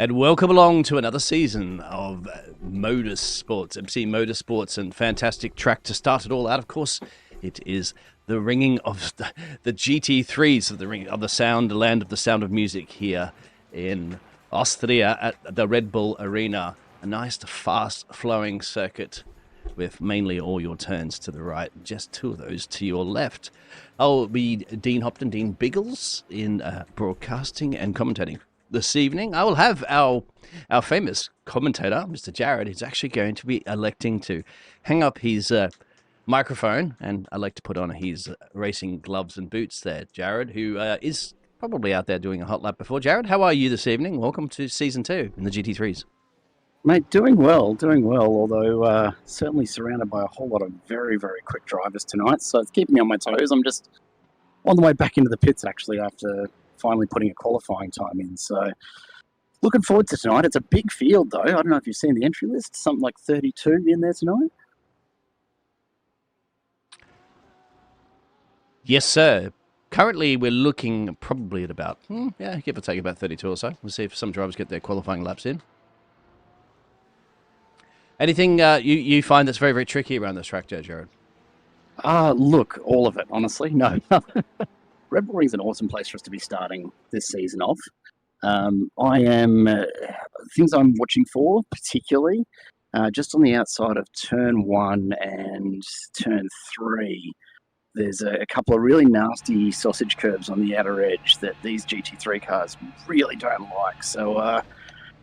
And welcome along to another season of Motorsports, MC Motorsports, and fantastic track to start it all out. Of course, it is the ringing of the GT3s, of the ring of the sound, the land of the sound of music here in Austria at the Red Bull Arena. A nice, fast-flowing circuit with mainly all your turns to the right, just two of those to your left. I'll be Dean Hopton, Dean Biggles, in broadcasting and commentating. This evening, I will have our famous commentator, Mr. Jared. He's actually going to be electing to hang up his microphone and elect to put on his racing gloves and boots there. Jared, who is probably out there doing a hot lap before. Jared, how are you this evening? Welcome to Season 2 in the GT3s. Mate, doing well, although certainly surrounded by a whole lot of very, very quick drivers tonight, so it's keeping me on my toes. I'm just on the way back into the pits, actually, after finally putting a qualifying time in, so looking forward to tonight. It's a big field, though. I don't know if you've seen the entry list, something like 32 in there tonight. Yes, sir. Currently, we're looking probably at about, give or take about 32 or so. We'll see if some drivers get their qualifying laps in. Anything you find that's very, very tricky around this track, Jared? Look, all of it, honestly. No. Red Bull Ring's an awesome place for us to be starting this season off. Things I'm watching for, particularly, just on the outside of Turn 1 and Turn 3, there's a couple of really nasty sausage curves on the outer edge that these GT3 cars really don't like. So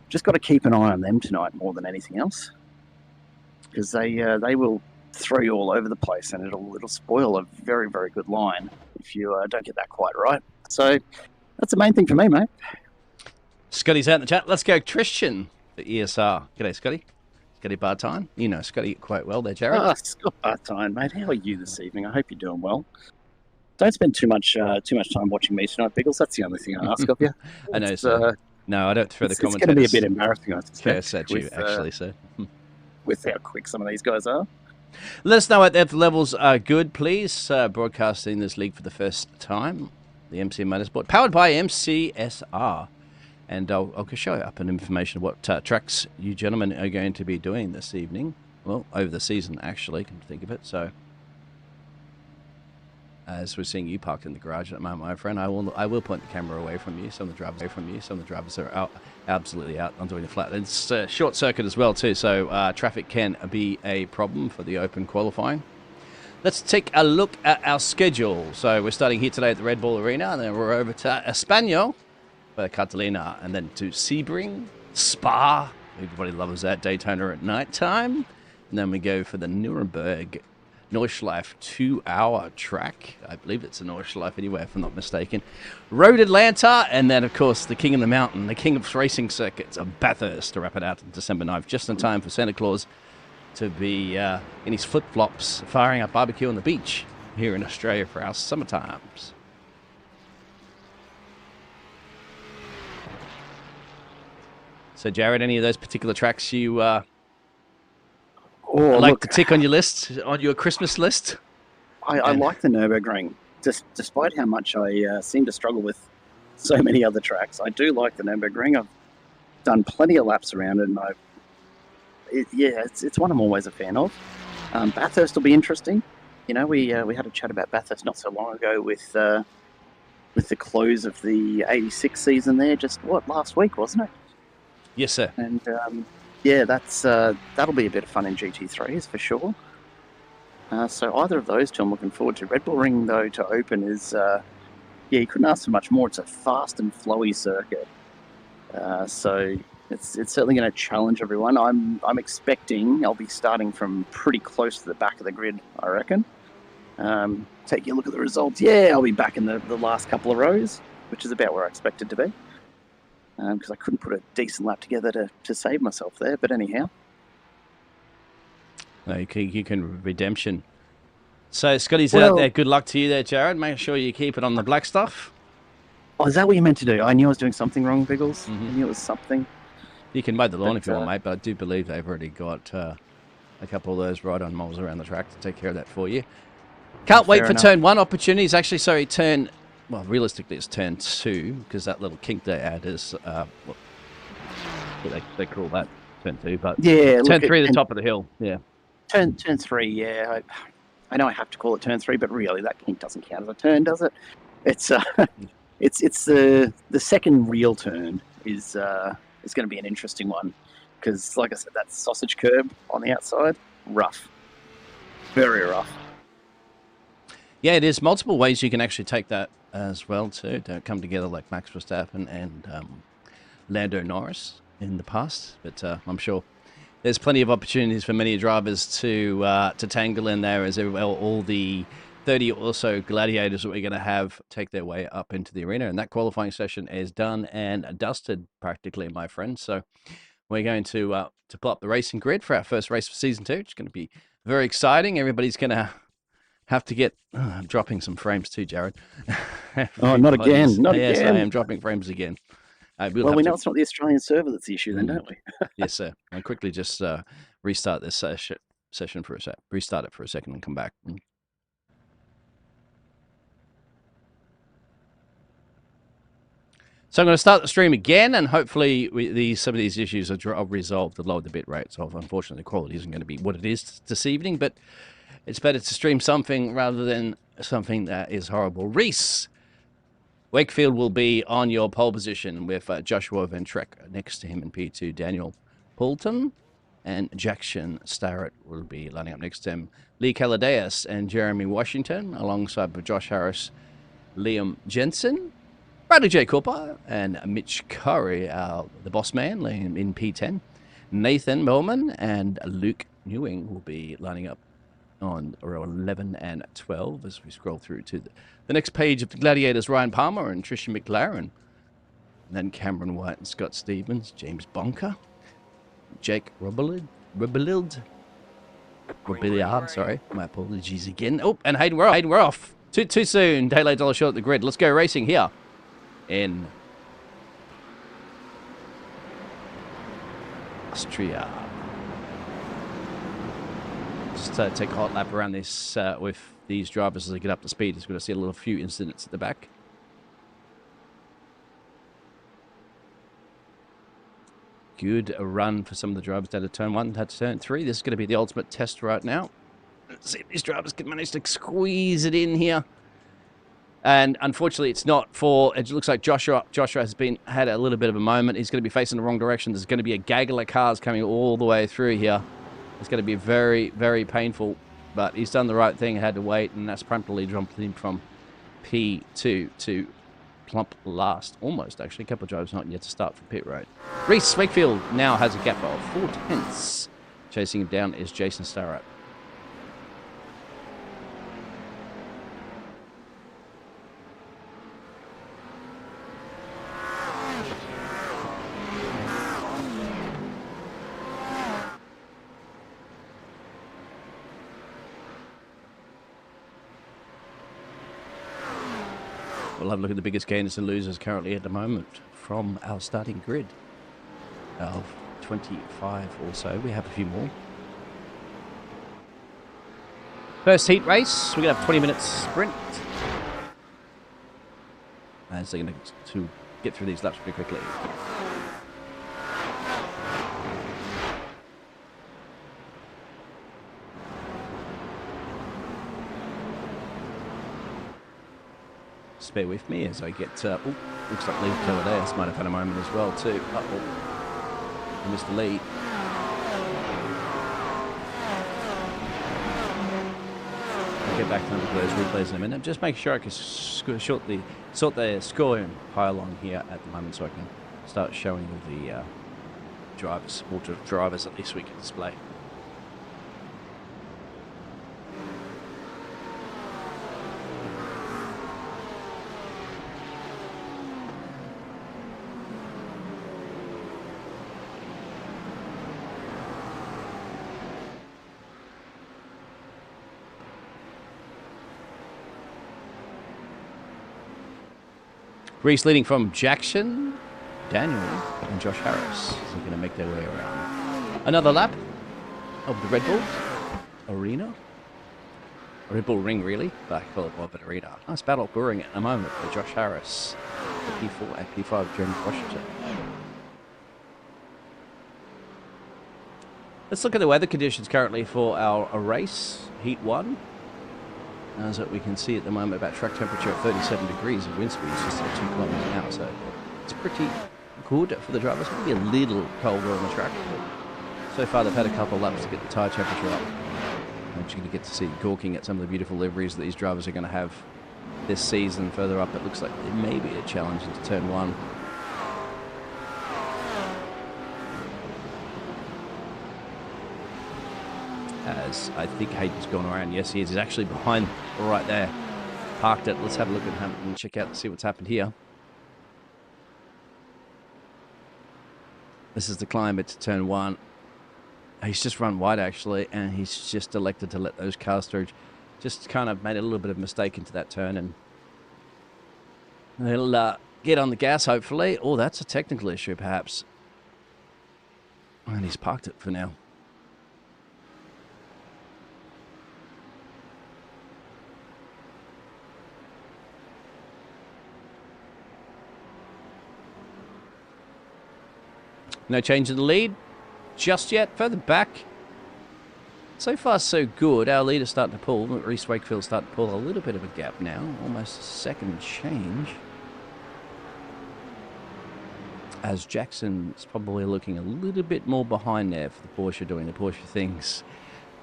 just got to keep an eye on them tonight more than anything else, because they will throw you all over the place, and it'll spoil a very, very good line if you don't get that quite right. So that's the main thing for me, mate. Scotty's out in the chat. Let's go Christian for ESR. G'day, Scotty. Scotty Bartine. You know Scotty quite well there, Jared. Scott Bartine, mate. How are you this evening? I hope you're doing well. Don't spend too much time watching me tonight, Biggles. That's the only thing I ask of you. I know, sir. No, I don't throw the commentators. It's going to be a bit embarrassing, I suspect. Curse at you, actually, sir. With how quick some of these guys are. Let us know if the levels are good, please. Broadcasting this league for the first time, the MC Motorsport, powered by MCSR. And I'll show you up an information of what tracks you gentlemen are going to be doing this evening. Well, over the season, actually, come to think of it. So, as we're seeing you parked in the garage at the moment, my friend, I will point the camera away from you. Some of the drivers are out, absolutely out. I'm doing the flat. It's a short circuit as well too, so traffic can be a problem for the open qualifying. Let's take a look at our schedule. So we're starting here today at the Red Bull Arena, and then we're over to Espano for Catalina, and then to Sebring, Spa. Everybody loves that. Daytona at night time. And then we go for the Nuremberg Nordschleife 2-hour track. I believe it's a Nordschleife anyway, if I'm not mistaken. Road Atlanta, and then, of course, the king of the mountain, the king of racing circuits of Bathurst, to wrap it out on December 9th, just in time for Santa Claus to be in his flip-flops firing up barbecue on the beach here in Australia for our summer times. So, Jared, any of those particular tracks you to tick on your list, on your Christmas list? I like the Nürburgring. Despite how much I seem to struggle with so many other tracks, I do like the Nürburgring. I've done plenty of laps around it, and it's one I'm always a fan of. Bathurst will be interesting. You know, we had a chat about Bathurst not so long ago with the close of the '86 season there. Just last week, wasn't it? Yes, sir. And that'll be a bit of fun in GT3s for sure. So either of those two I'm looking forward to. Red Bull Ring, though, to open is, you couldn't ask for much more. It's a fast and flowy circuit. So it's certainly going to challenge everyone. I'm expecting I'll be starting from pretty close to the back of the grid, I reckon. Taking a look at the results, I'll be back in the last couple of rows, which is about where I expected to be. Because I couldn't put a decent lap together to save myself there. But anyhow. No, you can redemption. So Scotty's out there. Good luck to you there, Jared. Make sure you keep it on the black stuff. Oh, is that what you meant to do? I knew I was doing something wrong, Biggles. Mm-hmm. I knew it was something. You can mow the lawn if you want, mate, but I do believe they've already got a couple of those ride-on moles around the track to take care of that for you. Can't wait for turn 1 opportunities. Actually, well, realistically, it's turn 2, because that little kink they add is They call that turn 2, but yeah, turn 3 at the top of the hill. Yeah. Turn 3, yeah. I know I have to call it turn 3, but really that doesn't count as a turn, does it? It's it's the second real turn is going to be an interesting one because, like I said, that sausage curb on the outside, rough, very rough. Yeah, there's multiple ways you can actually take that as well too. To come together like Max Verstappen and Lando Norris in the past, but I'm sure there's plenty of opportunities for many drivers to tangle in there as well. All the 30 or so gladiators that we're going to have take their way up into the arena, and that qualifying session is done and dusted practically, my friends. So we're going to pull up the racing grid for our first race for season 2. It's going to be very exciting. Everybody's going to have to get dropping some frames too, Jared. Oh, not again! Not yes, again. I am dropping frames again. Well, we know it's not the Australian server that's the issue, then, don't we? Yes, sir. I'll quickly just restart this session for a sec. Restart it for a second and come back. So I'm going to start the stream again, and hopefully some of these issues are resolved to lower the bit rate. So unfortunately, the quality isn't going to be what it is this evening, but it's better to stream something rather than something that is horrible. Reese Wakefield will be on your pole position with Joshua Ventrek next to him in P2. Daniel Poulton and Jackson Starrett will be lining up next to him. Lee Caladeas and Jeremy Washington, alongside Josh Harris, Liam Jensen, Bradley J. Cooper, and Mitch Curry, the boss man, in P10. Nathan Millman and Luke Newing will be lining up on row 11 and 12 as we scroll through to the next page of the Gladiators. Ryan Palmer and Tricia McLaren. And then Cameron White and Scott Stevens, James Bonker, Jake Robillard, sorry, my apologies again. Oh, and Hayden, we're off. Too soon. Daylight dollar short at the grid. Let's go racing here in Austria. Just take a hot lap around this with these drivers as they get up to speed. Just going to see a few incidents at the back. Good run for some of the drivers down to turn 1, to turn 3. This is going to be the ultimate test right now. Let's see if these drivers can manage to squeeze it in here. And unfortunately, it's not for. It looks like Joshua has had a little bit of a moment. He's going to be facing the wrong direction. There's going to be a gaggle of cars coming all the way through here. It's going to be very, very painful, but he's done the right thing, had to wait, and that's promptly jumped him from P2 to plump last. Almost, actually. A couple of drivers not yet to start for pit road. Reese Wakefield now has a gap of 4 tenths. Chasing him down is Jason Starrett. We'll have a look at the biggest gainers and losers currently at the moment from our starting grid of 25 or so. We have a few more. First heat race, we're going to have 20 minutes sprint. As they're going to get through these laps pretty quickly. Bear with me as I get. Looks like Lee Caladeas might have had a moment as well too. Mr. Lee. I'll get back to those replays in a minute. Just make sure I can sort the scoring pile on here at the moment, so I can start showing all the drivers, drivers at least we can display. Reese leading from Jackson, Daniel, and Josh Harris. They're going to make their way around. Another lap of the Red Bull Arena. Red Bull Ring, really, but I call it more of an arena. Nice battle brewing at the moment for Josh Harris, the P4 and P5 James Washington. Let's look at the weather conditions currently for our race, Heat 1. As we can see at the moment, about track temperature at 37 degrees and wind speed is just at 2 kilometers an hour. So it's pretty good for the drivers. Maybe a little colder on the track. But so far, they've had a couple of laps to get the tyre temperature up. And you're going to get to see gawking at some of the beautiful liveries that these drivers are going to have this season. Further up, it looks like there may be a challenge into turn 1. As I think Hayden's gone around. Yes, he is. He's actually behind right there. Parked it. Let's have a look at him and check out and see what's happened here. This is the climb into turn 1. He's just run wide, actually, and he's just elected to let those cars through. Just kind of made a little bit of a mistake into that turn, and he'll get on the gas, hopefully. Oh, that's a technical issue, perhaps. And he's parked it for now. No change in the lead just yet. Further back, so far so good. Our leader's starting to pull. Reese Wakefield's starting to pull a little bit of a gap now. Almost a second change. As Jackson's probably looking a little bit more behind there for the Porsche, doing the Porsche things.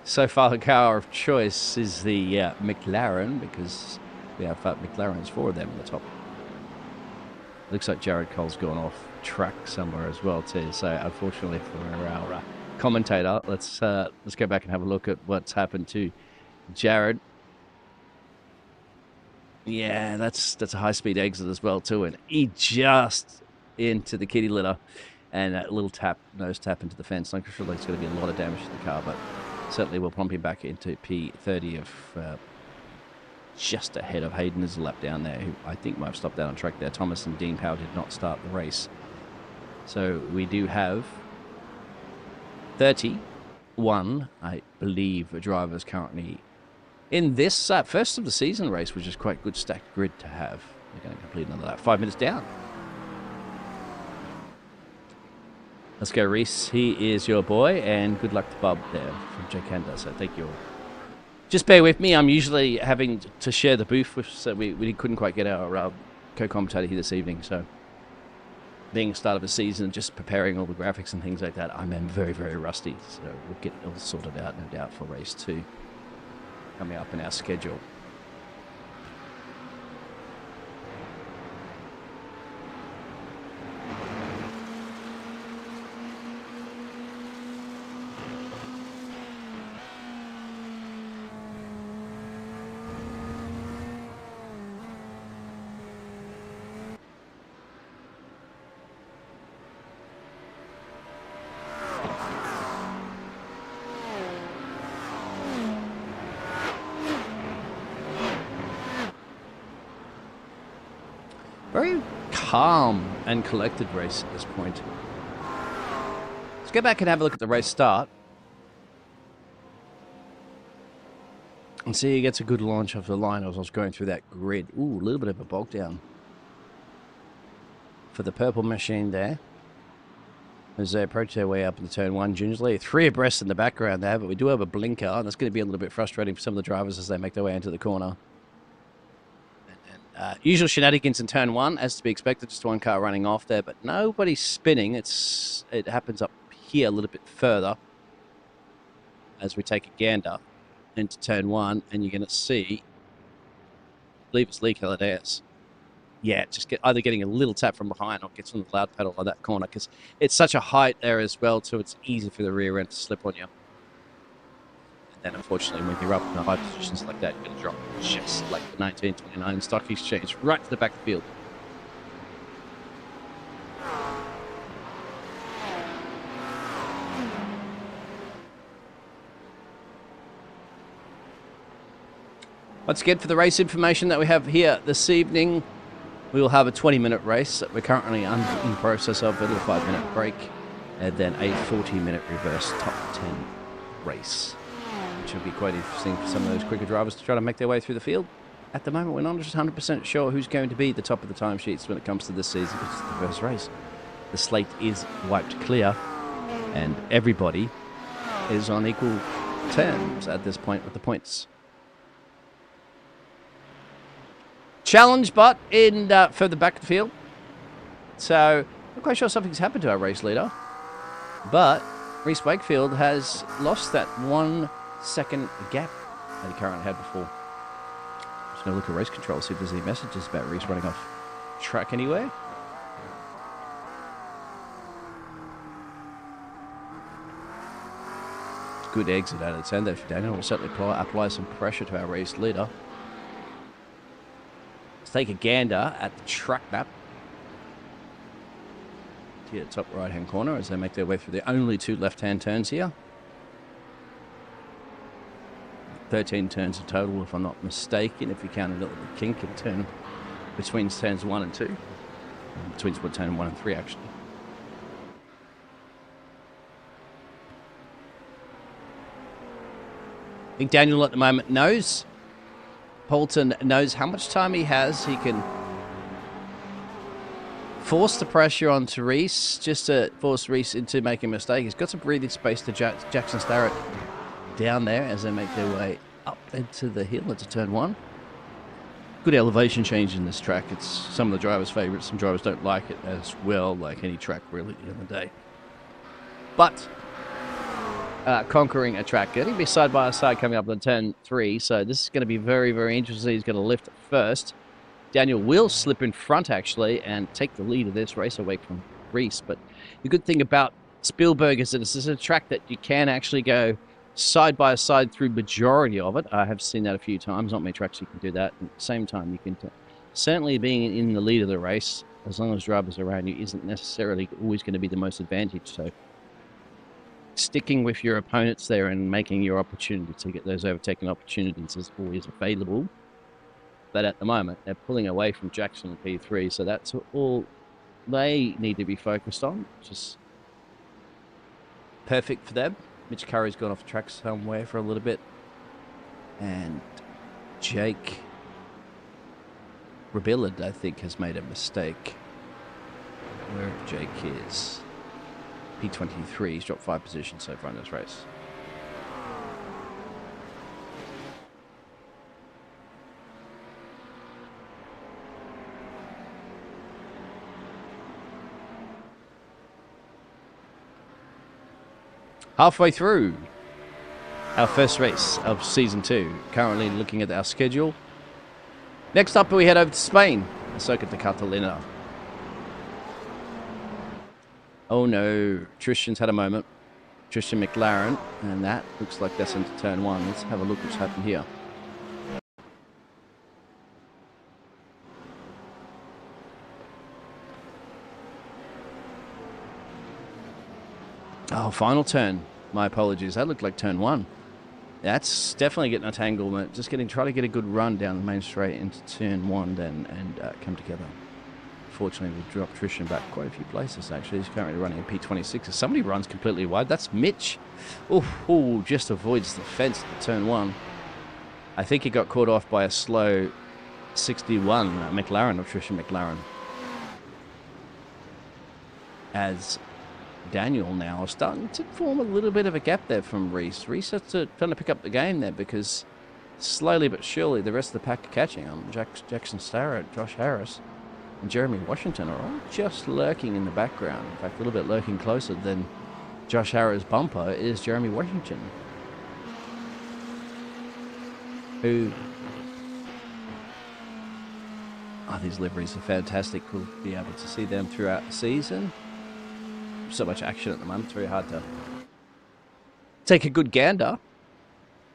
So far the car of choice is the McLaren, because we have McLarens, 4 of them on the top. Looks like Jared Cole's gone off track somewhere as well too. So unfortunately for our commentator, let's go back and have a look at what's happened to Jared. Yeah, that's a high-speed exit as well too, and he just into the kitty litter and a little nose tap into the fence. I'm sure there's going to be a lot of damage to the car, but certainly we'll pump him back into P30 of just ahead of Hayden. Is a lap down there, who I think might have stopped out on track there. Thomas and Dean Powell did not start the race. So we do have 31, I believe, drivers currently in this first of the season race, which is quite good stacked grid to have. We're going to complete another lap. 5 minutes down. Let's go, Reese. He is your boy, and good luck to Bob there from Jake Hender. So thank you all. Just bear with me. I'm usually having to share the booth with, so we couldn't quite get our co-commentator here this evening. So being the start of a season, just preparing all the graphics and things like that, I'm very, very rusty. So we'll get it all sorted out, no doubt, for race 2 coming up in our schedule. Very calm and collected race at this point. Let's go back and have a look at the race start. And see he gets a good launch off the line as I was going through that grid. Ooh, a little bit of a bog down for the purple machine there. As they approach their way up into turn 1 gingerly. 3 abreast in the background there, but we do have a blinker, and that's going to be a little bit frustrating for some of the drivers as they make their way into the corner. Usual shenanigans in turn 1, as to be expected, just one car running off there, but nobody's spinning. It happens up here a little bit further as we take a gander into turn 1, and you're going to see, I believe it's Lee Caladares. Yeah, just either getting a little tap from behind or gets on the loud pedal on that corner, because it's such a height there as well, so it's easy for the rear end to slip on you. And unfortunately, when you're up in the high positions like that, you're going to drop just like the 1929 Stock Exchange right to the back of the field. Once again, for the race information that we have here this evening, we will have a 20-minute race that we're currently in the process of, a little 5-minute break, and then a 40-minute reverse top 10 race. Which will be quite interesting for some of those quicker drivers to try to make their way through the field. At the moment, we're not just 100% sure who's going to be the top of the timesheets when it comes to this season, because it's the first race. The slate is wiped clear, and everybody is on equal terms at this point with the points. Challenge, but in further back of the field. So, not quite sure something's happened to our race leader. But Reese Wakefield has lost that 1 second gap that he currently had before. Just going to look at race control, see if there's any messages about Reese running off track anywhere. Good exit out of the turn there for Daniel. Will certainly apply some pressure to our race leader. Let's take a gander at the track map. Here at the top right-hand corner as they make their way through the only 2 left-hand turns here. 13 turns in total, if I'm not mistaken, if you count a little kink in turn between turns 1 and 2. Between turn 1 and 3, actually. I think Daniel at the moment knows. Poulton knows how much time he has. He can force the pressure onto Reese, just to force Reese into making a mistake. He's got some breathing space to Jackson Starrett down there as they make their way up into the hill into turn 1. Good elevation change in this track. It's some of the drivers' favourites. Some drivers don't like it as well, like any track really in the day. But conquering a track, going to be side by side coming up on turn 3. So this is going to be very, very interesting. He's going to lift first. Daniel will slip in front, actually, and take the lead of this race away from Reese. But the good thing about Spielberg is that this is a track that you can actually go side by side through majority of it. I have seen that a few times. Not many tracks you can do that. At the same time, you can certainly being in the lead of the race, as long as drivers around you, isn't necessarily always going to be the most advantage. So sticking with your opponents there and making your opportunity to get those overtaking opportunities is always available. But at the moment, they're pulling away from Jackson and P3, so that's all they need to be focused on, which is perfect for them. Mitch Curry's gone off track somewhere for a little bit. And Jake Rebillard, I think, has made a mistake. Where Jake is. P23, he's dropped 5 positions so far in this race. Halfway through our first race of Season 2. Currently looking at our schedule. Next up, we head over to Spain. The Circuit de Catalunya. Oh no, Tristan's had a moment. Tristan McLaren, and that looks like that's into turn 1. Let's have a look what's happened here. Oh, final turn. My apologies. That looked like turn 1. That's definitely getting a entanglement. Just try to get a good run down the main straight into turn 1 then and come together. Fortunately, we dropped Tristan back quite a few places, actually. He's currently running a P26. If somebody runs completely wide, that's Mitch. Oh, just avoids the fence at turn 1. I think he got caught off by a slow 61 McLaren of Tristan McLaren. As Daniel now is starting to form a little bit of a gap there from Reese. Reese has to trying to pick up the game there because slowly but surely the rest of the pack are catching him. Jackson Starrett, Josh Harris, and Jeremy Washington are all just lurking in the background. In fact, a little bit lurking closer than Josh Harris' bumper is Jeremy Washington, who... Oh, these liveries are fantastic. We'll be able to see them throughout the season. So much action at the moment, it's very hard to take a good gander.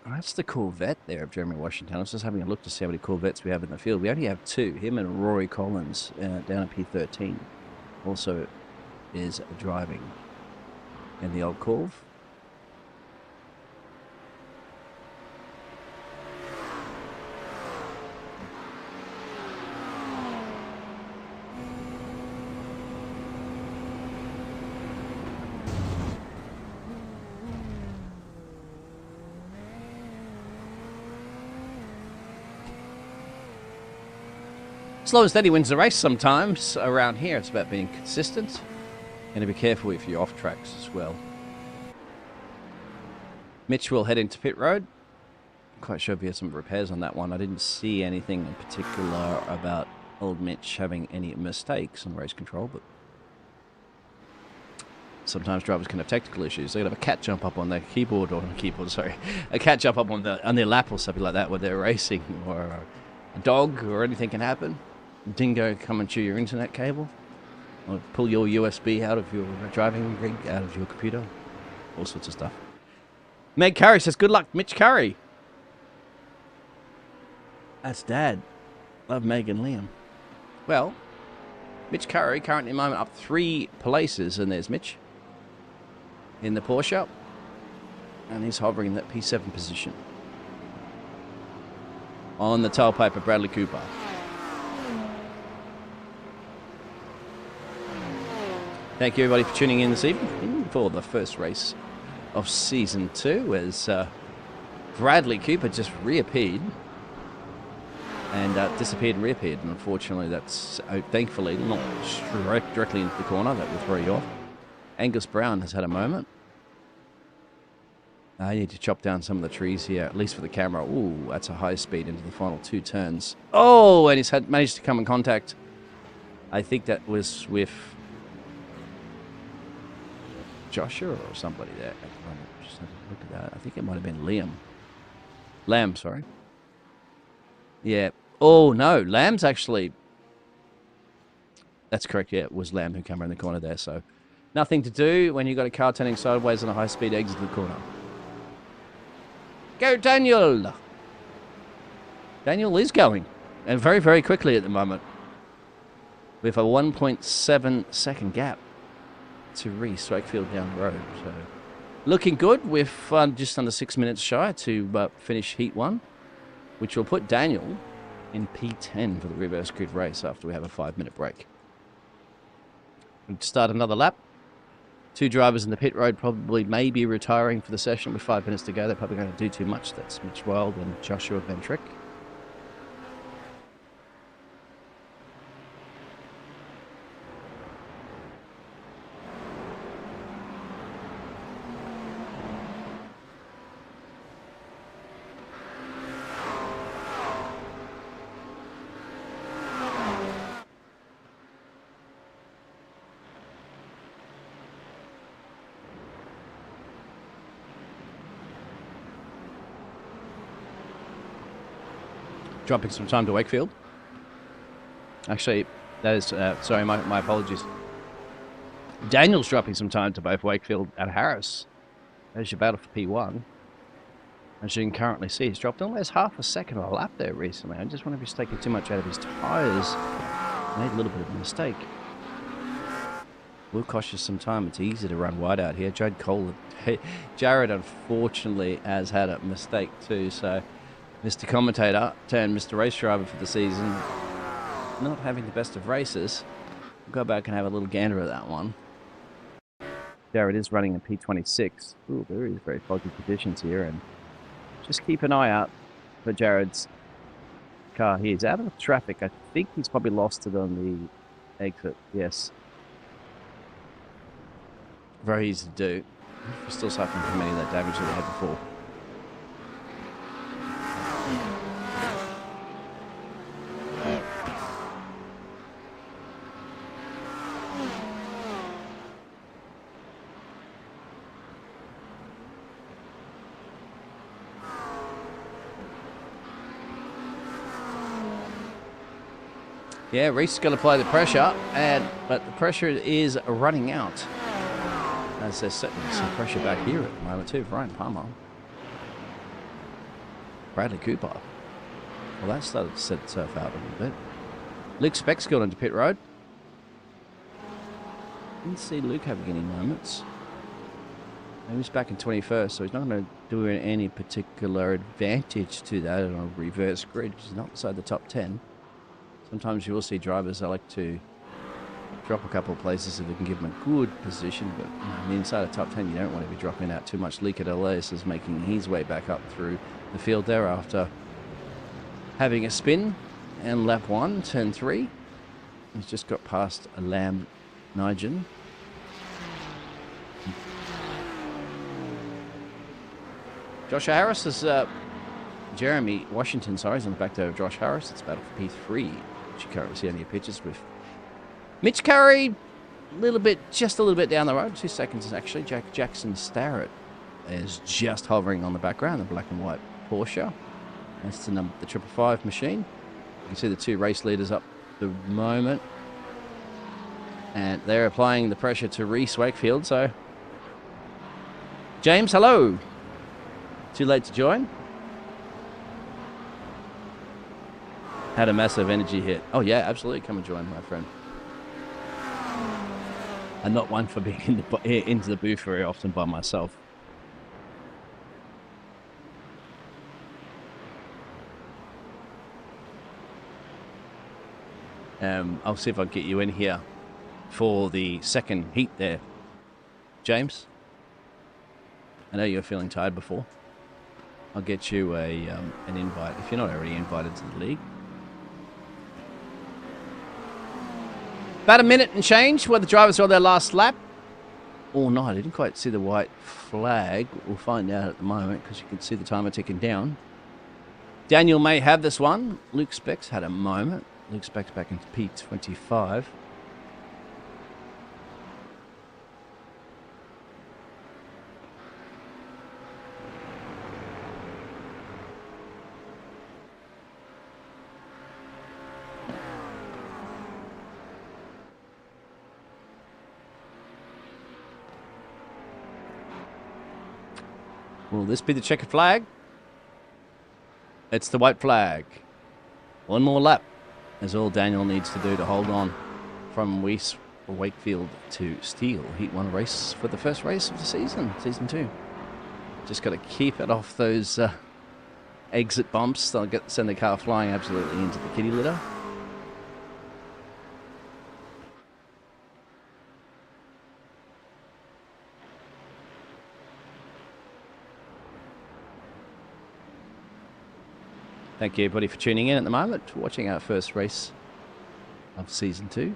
Oh, that's the Corvette there of Jeremy Washington. I was just having a look to see how many Corvettes we have in the field. We only have 2, him and Rory Collins down at P13. Also is driving in the old Corv. Slow and steady wins the race sometimes. Around here, it's about being consistent. And to be careful if you're off tracks as well. Mitch will head into pit road. Quite sure if he has some repairs on that one. I didn't see anything in particular about old Mitch having any mistakes on race control, but sometimes drivers can have technical issues. They can have a cat jump up on their keyboard, or not keyboard, sorry, a cat jump up on their lap or something like that when they're racing, or a dog, or anything can happen. A dingo come and chew your internet cable, or pull your USB out of your driving rig, out of your computer, all sorts of stuff. Meg Curry says, good luck, Mitch Curry. That's Dad. Love Meg and Liam. Well, Mitch Curry currently at the moment up 3 places, and there's Mitch in the Porsche, and he's hovering in that P7 position. On the tailpipe of Bradley Cooper. Thank you everybody for tuning in this evening for the first race of Season 2, as Bradley Cooper just reappeared. And disappeared and reappeared, and unfortunately that's thankfully not directly into the corner. That will throw you off. Angus Brown has had a moment. I need to chop down some of the trees here, at least for the camera. Ooh, that's a high speed into the final 2 turns. Oh, and he's managed to come in contact. I think that was with Joshua or somebody there. Just have a look at that. I think it might have been Liam. Lamb, sorry. Yeah. Oh, no. Lamb's actually... That's correct, yeah. It was Lamb who came around the corner there, so... Nothing to do when you've got a car turning sideways on a high-speed exit of the corner. Go, Daniel! Daniel is going. And very, very quickly at the moment. With a 1.7 second gap to Reese Wakefield down the road. So, looking good with just under 6 minutes shy to finish Heat 1. Which will put Daniel in P10 for the reverse grid race after we have a 5-minute break. We'll start another lap. 2 drivers in the pit road probably may be retiring for the session with 5 minutes to go. They're probably going to do too much. That's Mitch Wild and Joshua Ventrick. Dropping some time to Wakefield. Actually, that is... sorry, my apologies. Daniel's dropping some time to both Wakefield and Harris. There's your battle for P1. As you can currently see, he's dropped almost half a second a lap there recently. I just wonder if he's taking too much out of his tyres. Made a little bit of a mistake. Will cost you some time. It's easy to run wide out here. Jared Cole... Jared, unfortunately, has had a mistake too, so... Mr. Commentator turned Mr. Race Driver for the season, not having the best of races. We'll go back and have a little gander at that one. Jared is running a P26. Ooh, there is very foggy conditions here, and just keep an eye out for Jared's car. He's out of the traffic. I think he's probably lost it on the exit. Yes. Very easy to do. We're still suffering from any of that damage that we had before. Yeah, Reese is going to apply the pressure, but the pressure is running out. As there's certainly some pressure back here at the moment too. Ryan Palmer. Bradley Cooper. Well, that started to set itself out a little bit. Luke Speck's gone into pit road. Didn't see Luke having any moments. Maybe he's back in 21st, so he's not going to do any particular advantage to that on a reverse grid. He's not inside the top 10. Sometimes you will see drivers that like to drop a couple of places if they can give them a good position, but I mean, inside the top 10 you don't want to be dropping out too much. Lee Cadelas is making his way back up through the field there after having a spin and lap 1, turn 3. He's just got past a Lamb Nigel. Josh Harris is Jeremy Washington, sorry, is on the back there of Josh Harris. It's battle for P3, which you currently see on your pictures with Mitch Curry, just a little bit down the road, 2 seconds actually. Jackson Starrett is just hovering on the background, the black and white Porsche. That's the 555 machine. You can see the 2 race leaders up the moment. And they're applying the pressure to Reese Wakefield, so... James, hello! Too late to join? Had a massive energy hit. Oh yeah, absolutely, come and join, my friend. I'm not one for being into the booth very often by myself. I'll see if I can get you in here for the second heat there, James. I know you were feeling tired before. I'll get you an invite if you're not already invited to the league. About a minute and change where the drivers are on their last lap. All night. I didn't quite see the white flag. We'll find out at the moment because you can see the timer ticking down. Daniel may have this one. Luke Specs had a moment. Luke Specs back into P25. Will this be the checkered flag? It's the white flag. One more lap is all Daniel needs to do to hold on from Wakefield to Steele. Heat 1 race for the first race of the season, Season 2. Just got to keep it off those exit bumps. They'll send the car flying absolutely into the kitty litter. Thank you, everybody, for tuning in at the moment, watching our first race of Season 2.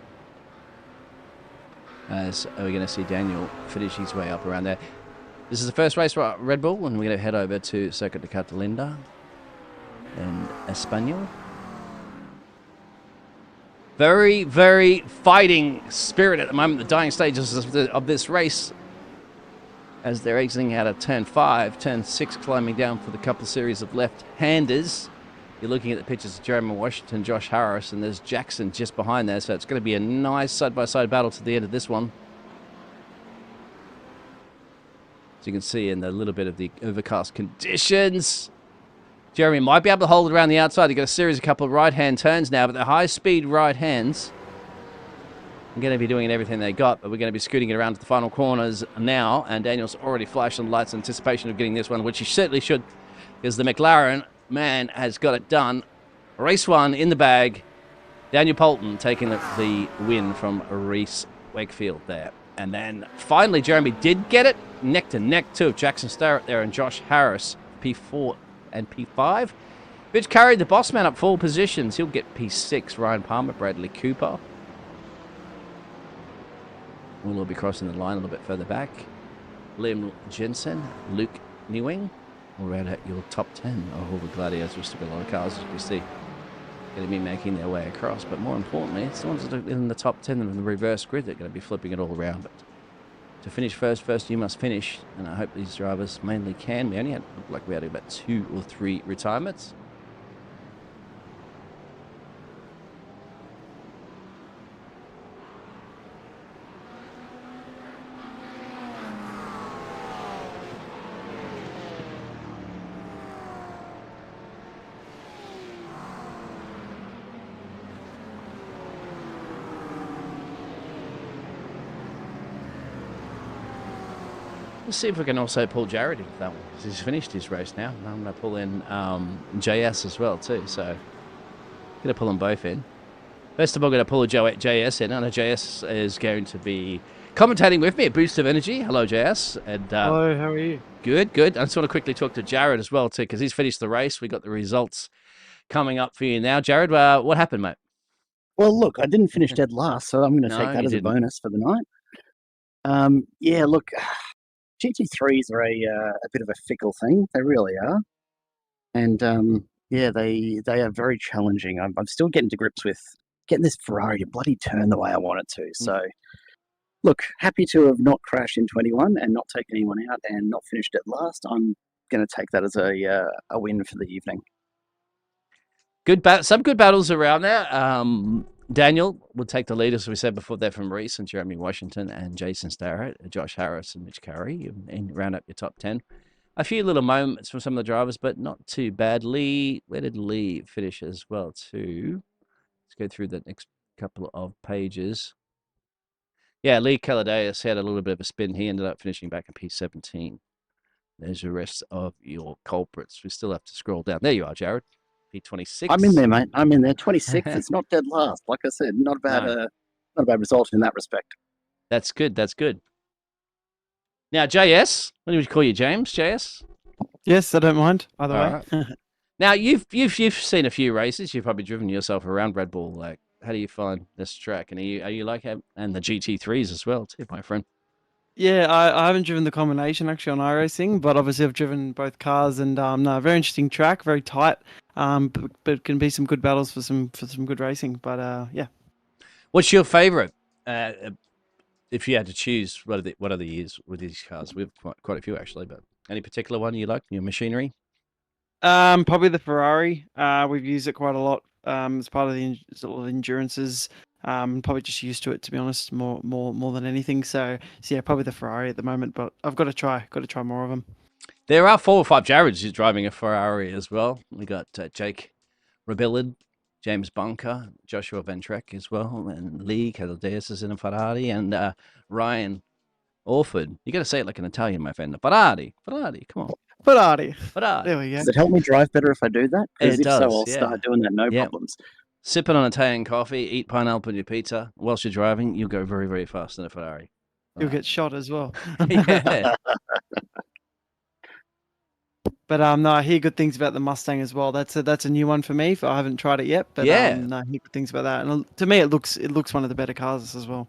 As we're going to see Daniel finish his way up around there. This is the first race for Red Bull, and we're going to head over to Circuit de Catalunya in Espanol. Very, very fighting spirit at the moment, the dying stages of this race. As they're exiting out of Turn 5, Turn 6 climbing down for the couple series of left-handers. You're looking at the pictures of Jeremy Washington, Josh Harris, and there's Jackson just behind there. So it's going to be a nice side-by-side battle to the end of this one. As you can see in the little bit of the overcast conditions, Jeremy might be able to hold it around the outside. You've got a series of couple of right-hand turns now, but they're high-speed right-hands. I'm going to be doing everything they got, but we're going to be scooting it around to the final corners now. And Daniel's already flashed on the lights in anticipation of getting this one, which he certainly should, because the McLaren man has got it done. Race 1 in the bag. Daniel Poulton taking the win from Reese Wakefield there. And then finally Jeremy did get it. Neck to neck too of Jackson Starrett there and Josh Harris, P4 and P5. Which carried the boss man up 4 positions. He'll get P6. Ryan Palmer, Bradley Cooper. We'll all be crossing the line a little bit further back. Liam Jensen, Luke Newing. All right at your top 10 of all the gladiators. We've still got a lot of cars, as you can see, going to be making their way across. But more importantly, it's the ones that are in the top 10 in the reverse grid that are going to be flipping it all around. But to finish first you must finish. And I hope these drivers mainly can. We only had, looked like we had about 2 or 3 retirements. Let's see if we can also pull Jared into that one, because he's finished his race now. And I'm going to pull in JS as well too, so I'm going to pull them both in. First of all, I'm going to pull JS in. I know JS is going to be commentating with me, a boost of energy. Hello, JS. And, hello, how are you? Good, good. I just want to quickly talk to Jared as well too, because he's finished the race. We got the results coming up for you now. Jared, what happened, mate? Well, look, I didn't finish dead last, so I'm going to take that as a bonus for the night. Yeah, look, GT3s are a bit of a fickle thing. They really are. And yeah, they are very challenging. I'm still getting to grips with getting this Ferrari to bloody turn the way I want it to. So, look, happy to have not crashed in 21 and not taken anyone out and not finished at last. I'm going to take that as a win for the evening. Some good battles around there. Daniel would take the lead, as we said before, there from Reese and Jeremy Washington and Jason Starrett, Josh Harris and Mitch Carey, and round up your top 10. A few little moments from some of the drivers, but not too bad. Where did Lee finish as well too? Let's go through the next couple of pages. Yeah, Lee Caladaeus had a little bit of a spin. He ended up finishing back in P17. There's the rest of your culprits. We still have to scroll down. There you are, Jared. P26. I'm in there, mate. I'm in there. 26. It's not dead last. Like I said, not a bad result in that respect. That's good. That's good. Now, JS, what do we call you, James? JS? Yes, I don't mind either way. Right. Now, you've seen a few races. You've probably driven yourself around Red Bull. Like, how do you find this track? And are you like, and the GT3s as well, too, my friend? Yeah, I haven't driven the combination actually on iRacing, but obviously I've driven both cars, and no, very interesting track, very tight, but can be some good battles for some good racing. But yeah. What's your favourite? If you had to choose, what are the years with these cars? We've quite a few actually, but any particular one you like? Your machinery? Probably the Ferrari. We've used it quite a lot as part of the sort of endurances. Probably just used to it, to be honest, more than anything. So yeah, probably the Ferrari at the moment, but I've got to try more of them. There are 4 or 5 Jareds who's driving a Ferrari as well. We got Jake Rebillard, James Bunker, Joshua Ventrek as well, and Lee Caladaeus is in a Ferrari, and Ryan Orford. You got to say it like an Italian, my friend. Ferrari, come on. Ferrari. There we go. Does it help me drive better if I do that? Because it does, so, I'll start doing that, no problems. Sipping on Italian coffee, eat pineapple on your pizza whilst you're driving, you'll go very, very fast in a Ferrari. You'll get shot as well. Yeah. But no, I hear good things about the Mustang as well. That's a new one for me. I haven't tried it yet, but no, I hear good things about that. And to me, it looks one of the better cars as well.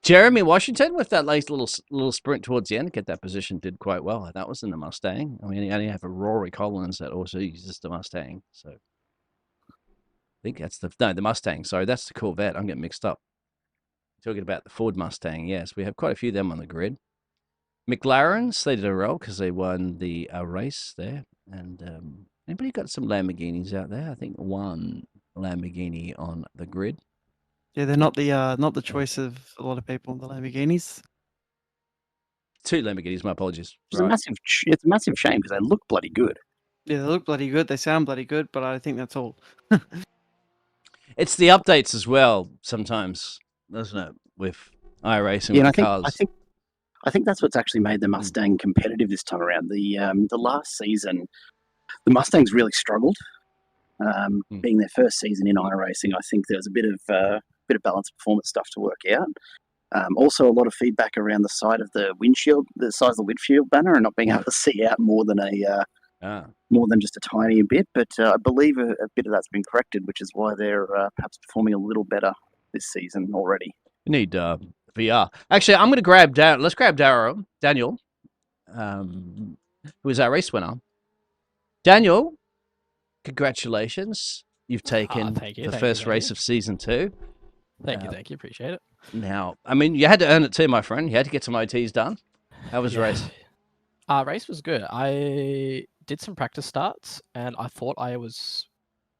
Jeremy Washington with that nice little sprint towards the end, get that position, did quite well. That was in the Mustang. I mean, you have a Rory Collins that also uses the Mustang. So I think that's the Mustang. Sorry, that's the Corvette. I'm getting mixed up. Talking about the Ford Mustang. Yes, we have quite a few of them on the grid. McLarens, they did a roll because they won the race there. And anybody got some Lamborghinis out there? I think one Lamborghini on the grid. Yeah, they're not the choice of a lot of people, the Lamborghinis. 2 Lamborghinis, my apologies. It's a massive shame because they look bloody good. Yeah, they look bloody good. They sound bloody good, but I think that's all. It's the updates as well sometimes, doesn't it, with iRacing with cars. I think that's what's actually made the Mustang competitive this time around. The last season, the Mustangs really struggled. Being their first season in iRacing, I think there was a bit of balance performance stuff to work out. Also, a lot of feedback around the side of the windshield, the size of the windshield banner, and not being able to see out more than just a tiny bit. But I believe a bit of that's been corrected, which is why they're perhaps performing a little better this season already. You need VR. Actually, I'm going to grab let's grab Daniel, who is our race winner. Daniel, congratulations. You've taken the first race of season 2. Thank you. Appreciate it. Now, I mean, you had to earn it too, my friend. You had to get some OTs done. How was the race? Race was good. I did some practice starts, and I thought I was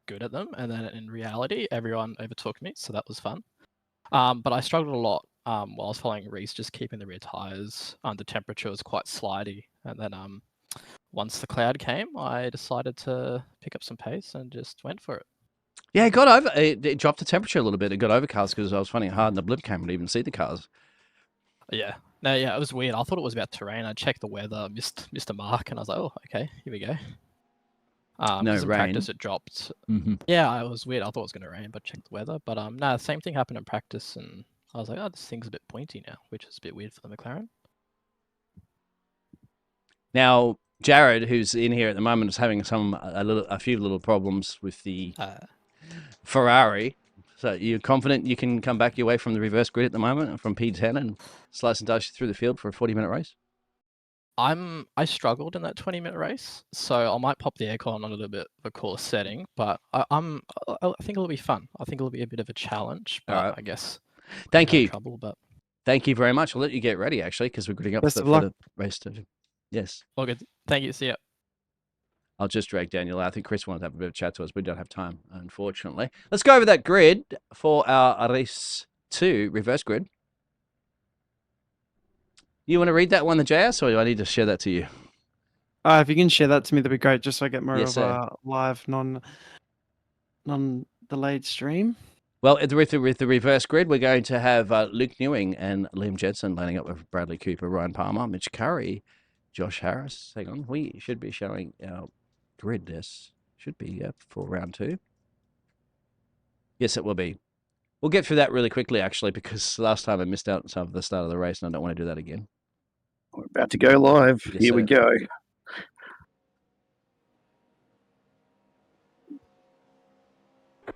good at them, and then in reality, everyone overtook me, so that was fun. But I struggled a lot while I was following Reese, just keeping the rear tires. The temperature was quite slidey, and then once the cloud came, I decided to pick up some pace and just went for it. Yeah, it dropped the temperature a little bit. It got overcast because I was finding it hard in the blip camera to even see the cars. Yeah. No, yeah, it was weird. I thought it was about terrain. I checked the weather, missed a mark, and I was like, oh, okay, here we go. No in rain. practice, it dropped. Mm-hmm. Yeah, it was weird. I thought it was going to rain, but checked the weather. But no, same thing happened in practice, and I was like, oh, this thing's a bit pointy now, which is a bit weird for the McLaren. Now, Jared, who's in here at the moment, is having a few little problems with the Ferrari. So you're confident you can come back your way from the reverse grid at the moment and from P10 and slice and dice through the field for a 40-minute race? I struggled in that 20-minute race, so I might pop the aircon on a little bit of a cooler setting, but I think it'll be fun. I think it'll be a bit of a challenge, but All right. I guess Thank no you. trouble. But Thank you very much. I'll let you get ready, actually, because we're getting up Best for of luck. the race. Yes. all good. Thank you. See ya. I'll just drag Daniel out. I think Chris wanted to have a bit of a chat to us. We don't have time, unfortunately. Let's go over that grid for our race 2 reverse grid. You want to read that one, the JS, or do I need to share that to you? If you can share that to me, that'd be great, just so I get more Yes, of sir. a live, non-delayed stream. Well, with the reverse grid, we're going to have Luke Newing and Liam Jensen lining up with Bradley Cooper, Ryan Palmer, Mitch Curry, Josh Harris. Hang on, we should be showing our grid. This should be for round 2. Yes, it will be. We'll get through that really quickly, actually, because last time I missed out on some of the start of the race, and I don't want to do that again. We're about to go live. Yes, Here we sir. go.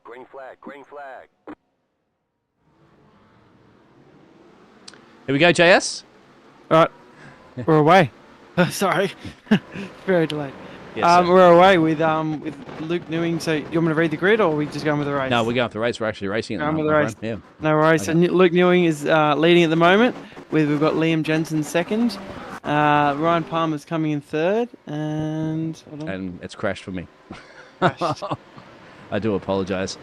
Green flag, green flag. Here we go, JS. All right, we're away. Sorry, very delayed. Yes, sir. We're away with Luke Newing. So you want me to read the grid, or are we just going with the race? No, we're going for the race. We're actually racing at the Going with moment, the my race. friend. No worries. Okay. So Luke Newing is leading at the moment. We've got Liam Jensen second. Ryan Palmer's coming in third, and hold on. And it's crashed for me. Crashed. I do apologise.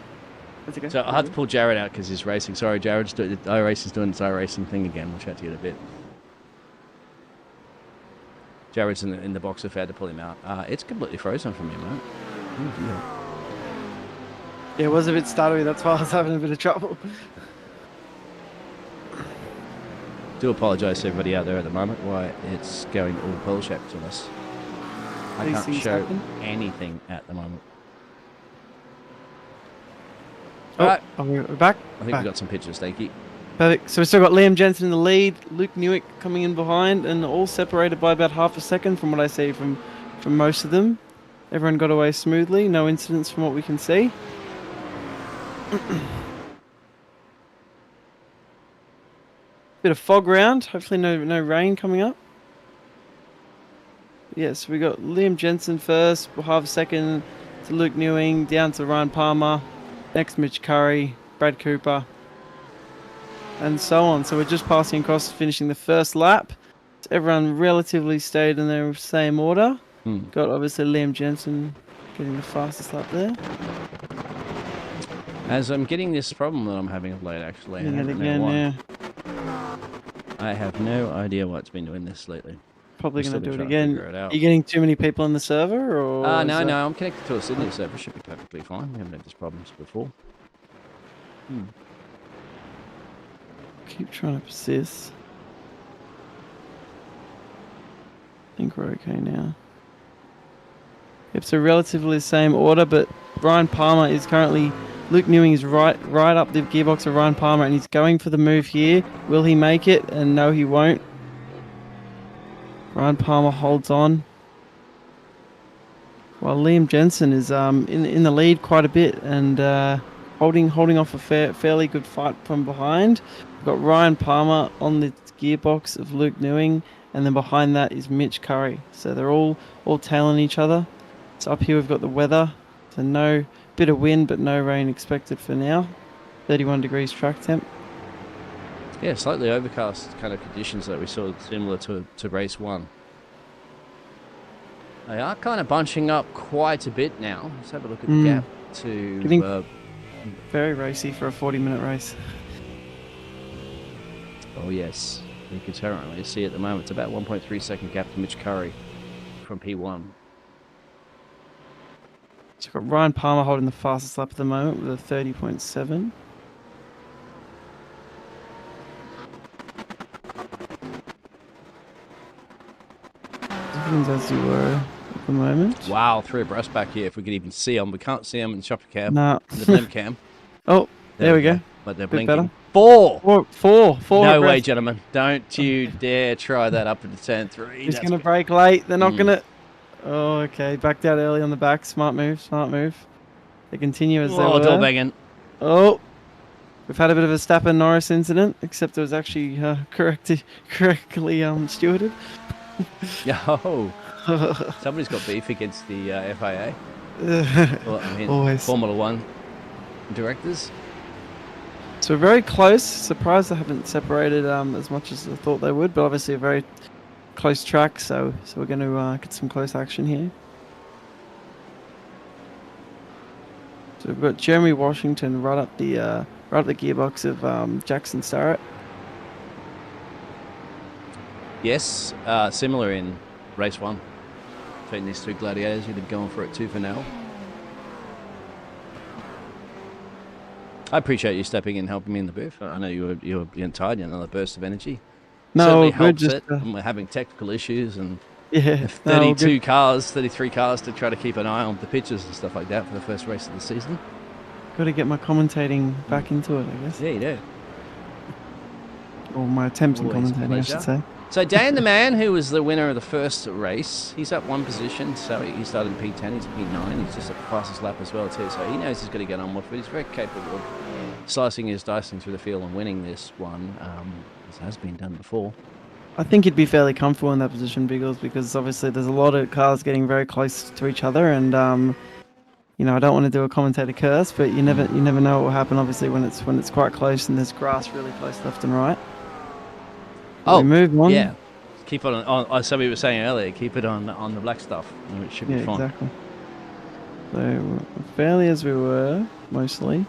That's okay. So I had to pull Jared out because he's racing. Sorry, Jared. iRacing's doing its iRacing thing again. We'll chat to you in a bit. Jared's in the box if I had to pull him out. It's completely frozen for me, mate. Oh, dear. Yeah, it was a bit stuttery. That's why I was having a bit of trouble. Do apologise to everybody out there at the moment why it's going all pearl-shaped on us. I These can't things show happen. anything at the moment. Oh, All right. we're back. I think we've got some pictures, thank you. Perfect. So we've still got Liam Jensen in the lead, Luke Newick coming in behind, and all separated by about half a second from what I see from most of them. Everyone got away smoothly, no incidents from what we can see. Bit of fog round, hopefully no rain coming up. Yes, we got Liam Jensen first, half a second to Luke Newing, down to Ryan Palmer, next Mitch Curry, Brad Cooper, and so on. So we're just passing across, finishing the first lap. So everyone relatively stayed in their same order. Got obviously Liam Jensen getting the fastest lap there. As I'm getting this problem that I'm having of late, actually. I Doing it don't know again, why. yeah. I have no idea why it's been doing this lately. Probably We're going to still do it trying to again. figure it out. Are you getting too many people on the server, or? No, is no, I'm connected to a Sydney server. Should be perfectly fine. We haven't had these problems before. Keep trying to persist. I think we're okay now. Yep, so relatively the same order, but Ryan Palmer is currently... Luke Newing is right up the gearbox of Ryan Palmer, and he's going for the move here. Will he make it? And no, he won't. Ryan Palmer holds on. While Liam Jensen is in the lead quite a bit and holding off a fairly good fight from behind. We've got Ryan Palmer on the gearbox of Luke Newing, and then behind that is Mitch Curry. So they're all tailing each other. So up here we've got the weather. So no bit of wind, but no rain expected for now. 31 degrees track temp. Yeah, slightly overcast kind of conditions that we saw similar to race 1. They are kind of bunching up quite a bit now. Let's have a look at the gap to... Getting very racy for a 40-minute race. Oh, yes. You can currently see at the moment it's about 1.3 second gap to Mitch Curry from P1. So we've got Ryan Palmer holding the fastest lap at the moment with a 30.7. Everything's as you were at the moment. Wow, 3 abreast back here if we could even see them. We can't see them in the chopper cam, Nah. the blimp cam. Oh, there we go. But they're Bit blinking. better. 4! Four No way, abreast. gentlemen. Don't you dare try that up into turn 3. He's That's going to brake late. They're not going to... Oh, okay. Backed out early on the back. Smart move. They continue as they Oh, were. door banging. Oh, we've had a bit of a Verstappen Norris incident, except it was actually correctly stewarded. Oh, somebody's got beef against the FIA. Well, I mean, Always. Formula One directors. So we're very close. Surprised they haven't separated as much as I thought they would, but obviously a very close track. So we're going to get some close action here. So we've got Jeremy Washington right up the gearbox of Jackson Starrett. Yes, similar in race 1 between these two gladiators. You'd have gone for it too for now. I appreciate you stepping in and helping me in the booth. I know you were getting tired. You had another burst of energy. No, certainly we're helps just it. And we're having technical issues and yeah, 33 cars to try to keep an eye on the pitches and stuff like that for the first race of the season. Got to get my commentating back into it, I guess. Yeah, you do. Or my attempts at Always a commentating, I should say. So Dan, the man who was the winner of the first race, he's up one position. So he started in P10, he's P9. He's just at the fastest lap as well too. So he knows he's got to get on with it. He's very capable of slicing his dicing through the field and winning this one, as has been done before. I think he'd be fairly comfortable in that position, Biggles, because obviously there's a lot of cars getting very close to each other, and you know, I don't want to do a commentator curse, but you never know what will happen. Obviously, when it's quite close and there's grass really close left and right. Oh, we move on. Yeah, keep it on. Somebody was saying earlier, keep it on the black stuff, which should be fun. Exactly. So fairly as we were mostly.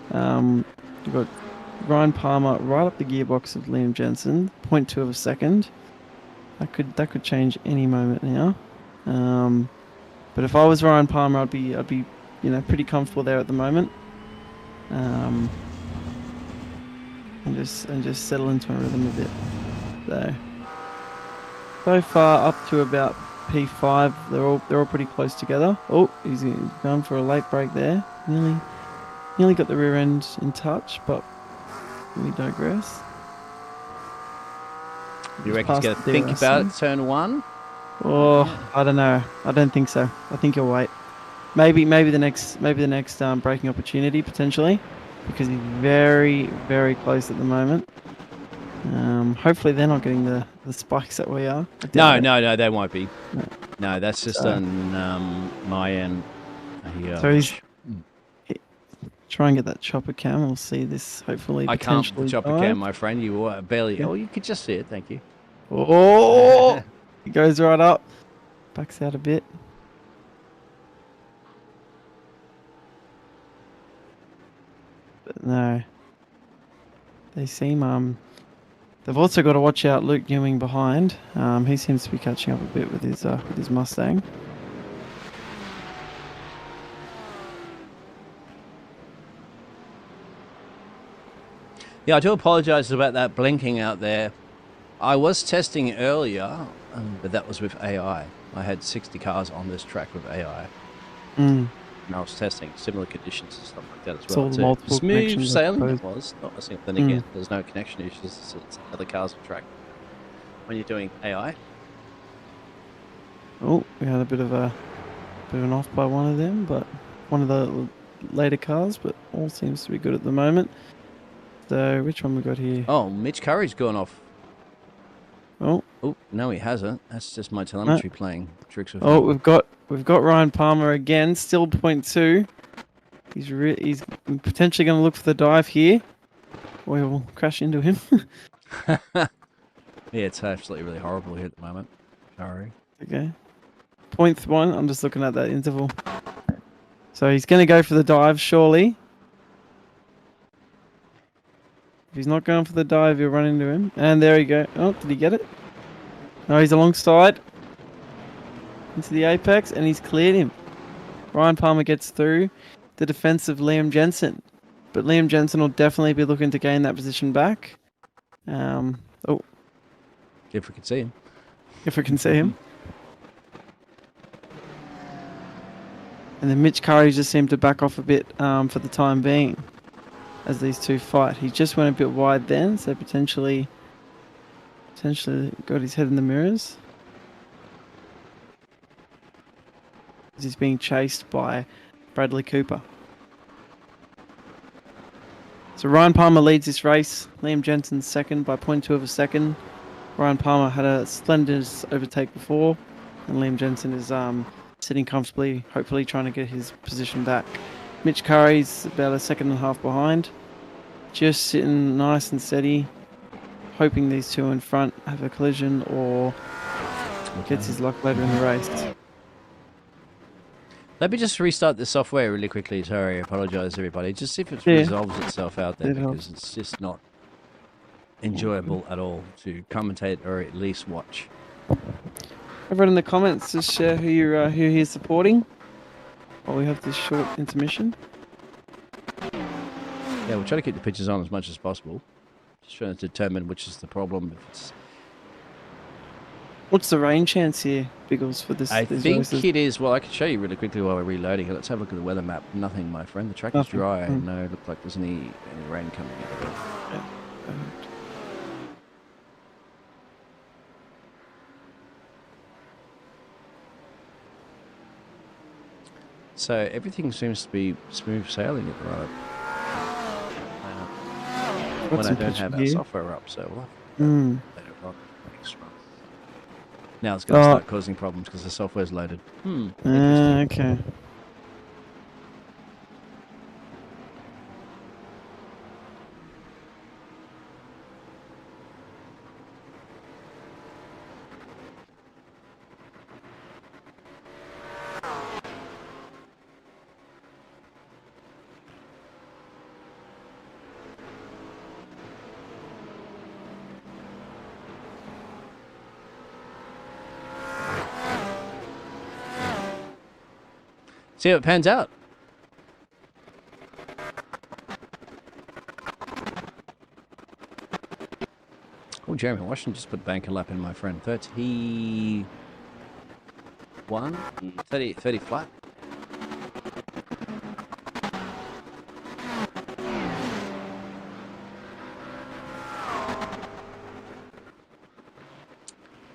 We've got Ryan Palmer right up the gearbox of Liam Jensen, 0.2 of a second. That could change any moment now. But if I was Ryan Palmer, I'd be pretty comfortable there at the moment. And just settle into a rhythm a bit. So far up to about P5, they're all pretty close together. Oh, he's going for a late break there. Nearly got the rear end in touch, but we digress. You reckon he's going to think about it, turn 1? Oh, I don't know. I don't think so. I think he'll wait. Maybe the next braking opportunity potentially, because he's very, very close at the moment. Hopefully they're not getting the spikes that we are. No, they won't be. No, that's just on my end. So he's try and get that chopper cam. We'll see this hopefully. I can't chopper cam, my friend. You barely. Yeah. Oh, you could just see it. Thank you. Oh, he goes right up, backs out a bit. But no, they seem they've also got to watch out Luke Ewing behind. He seems to be catching up a bit with his Mustang. Yeah, I do apologise about that blinking out there. I was testing earlier, but that was with AI. I had 60 cars on this track with AI. And I was testing similar conditions and stuff like that as well. Smooth sailing it was, not a single thing again. There's no connection issues. It's other cars on track. When you're doing AI. Oh, we had a bit of an off by one of them, but one of the later cars, but all seems to be good at the moment. So, which one we got here? Oh, Mitch Curry's gone off. Oh, no, he hasn't. That's just my telemetry playing tricks with him. We've got Ryan Palmer again, still 0.2. He's potentially going to look for the dive here. We will crash into him. Yeah, it's absolutely really horrible here at the moment. Sorry. Okay. 0.1. I'm just looking at that interval. So he's going to go for the dive, surely. If he's not going for the dive, he'll run into him. And there we go. Oh, did he get it? No, he's alongside. Into the apex, and he's cleared him. Ryan Palmer gets through the defense of Liam Jensen. But Liam Jensen will definitely be looking to gain that position back. If we can see him. If we can see him. And then Mitch Curry just seemed to back off a bit for the time being. As these two fight, he just went a bit wide then, so potentially got his head in the mirrors. He's being chased by Bradley Cooper. So Ryan Palmer leads this race. Liam Jensen's second by 0.2 of a second. Ryan Palmer had a splendid overtake before, and Liam Jensen is sitting comfortably, hopefully trying to get his position back. Mitch Curry's about a second and a half behind, just sitting nice and steady, hoping these two in front have a collision or gets his luck later in the race. Let me just restart the software really quickly. Sorry, I apologise, everybody. Just see if it resolves itself out there, because it's just not enjoyable at all to commentate or at least watch. Everyone in the comments, just share who you're supporting while we have this short intermission. Yeah, we'll try to keep the pictures on as much as possible. Just trying to determine which is the problem. If it's... What's the rain chance here, Biggles, for this? I think it is. Well, I can show you really quickly while we're reloading it. Let's have a look at the weather map. Nothing, my friend. The track is dry. No, it looks like there's any rain coming in. Yeah. So everything seems to be smooth sailing at the moment. When I don't have our software up, so we'll have later on. Now it's going to start causing problems because the software's loaded. Okay. See how it pans out. Oh, Jeremy Washington just put banker lap in, my friend. 30 flat.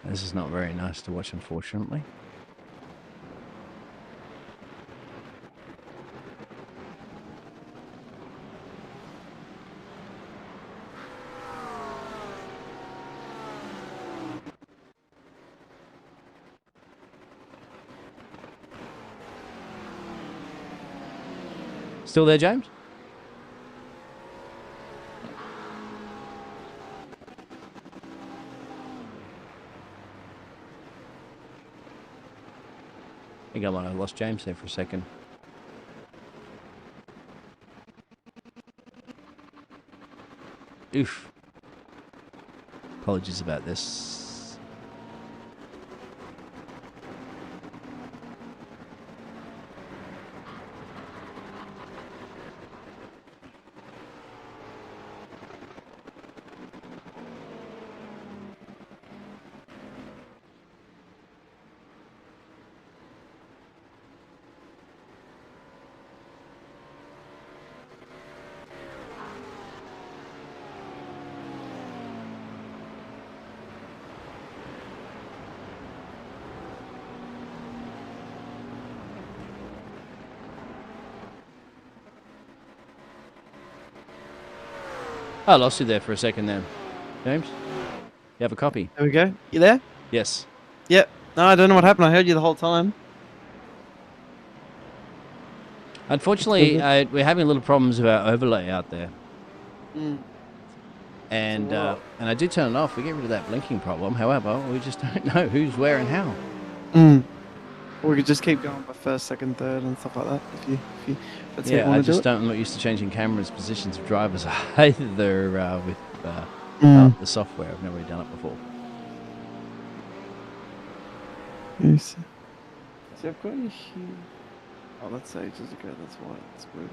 This is not very nice to watch, unfortunately. Still there, James? I think I lost James there for a second. Oof. Apologies about this. I lost you there for a second then. James? You have a copy? There we go. You there? Yes. Yep. No, I don't know what happened. I heard you the whole time. Unfortunately, we're having little problems with our overlay out there. And I did turn it off. We get rid of that blinking problem. However, we just don't know who's where and how. Or we could just keep going by first, second, third, and stuff like that. If you that's yeah, how you I do just it. don't. I'm not used to changing cameras, positions of drivers either with the software. I've never really done it before. Yes. So I've got you here. Oh, that's ages ago. That's why it's weird.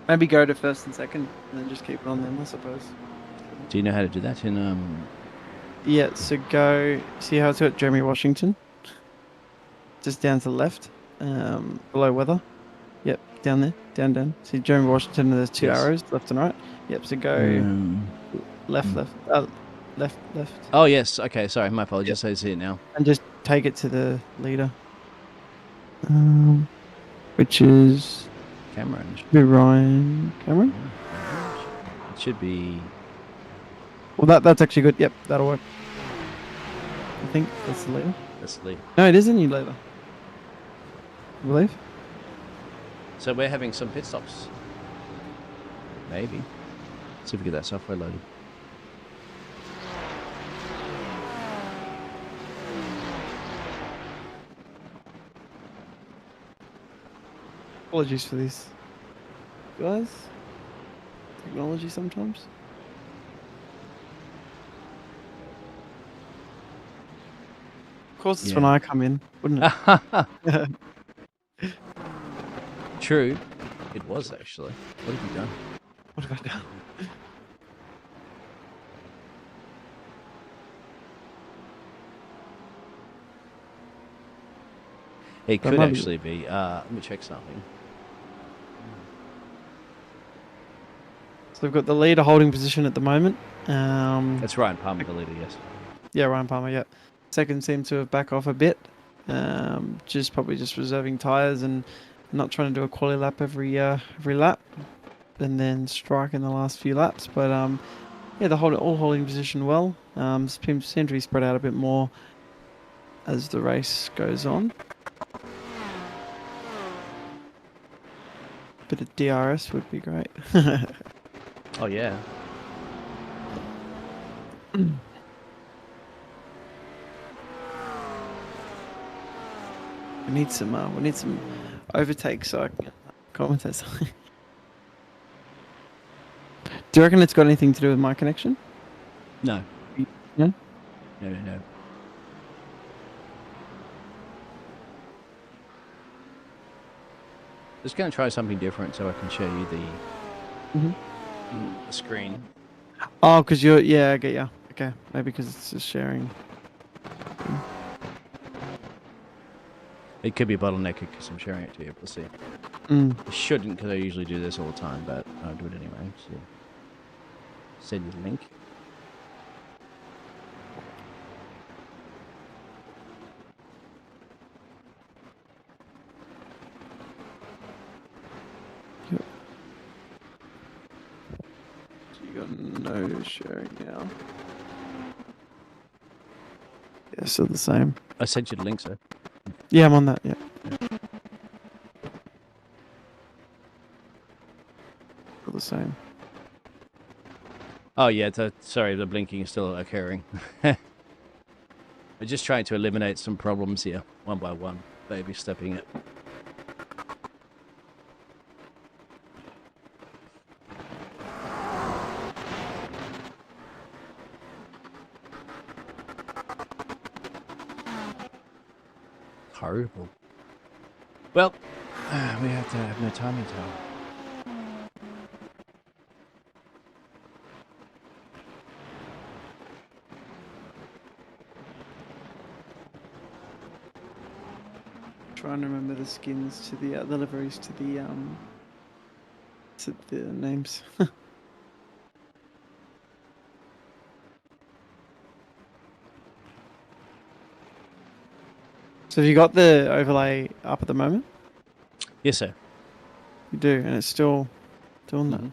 Maybe go to first and second, and then just keep it on them, I suppose. Do you know how to do that in Yeah, so go... See how it's got Jeremy Washington? Just down to the left, below weather. Yep, down there, down. See Jeremy Washington, and there's two arrows, left and right. Yep, so go left. Oh, yes, okay, sorry, my apologies, I see it now. And just take it to the leader. Which is Cameron. Be Ryan Cameron. It should be. Well, that's actually good. Yep, that'll work. I think that's the leader. That's the lead. No, it is a new leader. I believe. So we're having some pit stops. Maybe. See if we get that software loaded. Apologies for this, guys. Technology sometimes. Of course, it's when I come in, wouldn't it? True. It was actually. What have you done? What have I done? It could actually be. Let me check something. So we've got the leader holding position at the moment. That's Ryan Palmer, the leader, yes. Yeah, Ryan Palmer, yeah. Second seemed to have back off a bit. Probably just reserving tyres and not trying to do a quali lap every lap. And then strike in the last few laps. But yeah, all holding position well. Seem to be spread out a bit more as the race goes on. Bit of DRS would be great. Oh yeah. We need some overtakes so I can commentate something. Do you reckon it's got anything to do with my connection? No. No? No. Just going to try something different so I can show you the screen. Oh, because you're... Yeah, I get you. Okay, maybe because it's just sharing. It could be a bottleneck because I'm sharing it to you. We'll see. I shouldn't because I usually do this all the time, but I'll do it anyway. So send you the link. No sharing now. Yeah, still the same. I sent you the link, sir. Yeah, I'm on that, yeah. Still the same. Oh, yeah, sorry, the blinking is still occurring. We're just trying to eliminate some problems here, one by one, baby stepping it. Horrible. Well, we have to have no timing tower. Trying to remember the skins to the liveries to the names. So have you got the overlay up at the moment? Yes, sir. You do, and it's still doing that.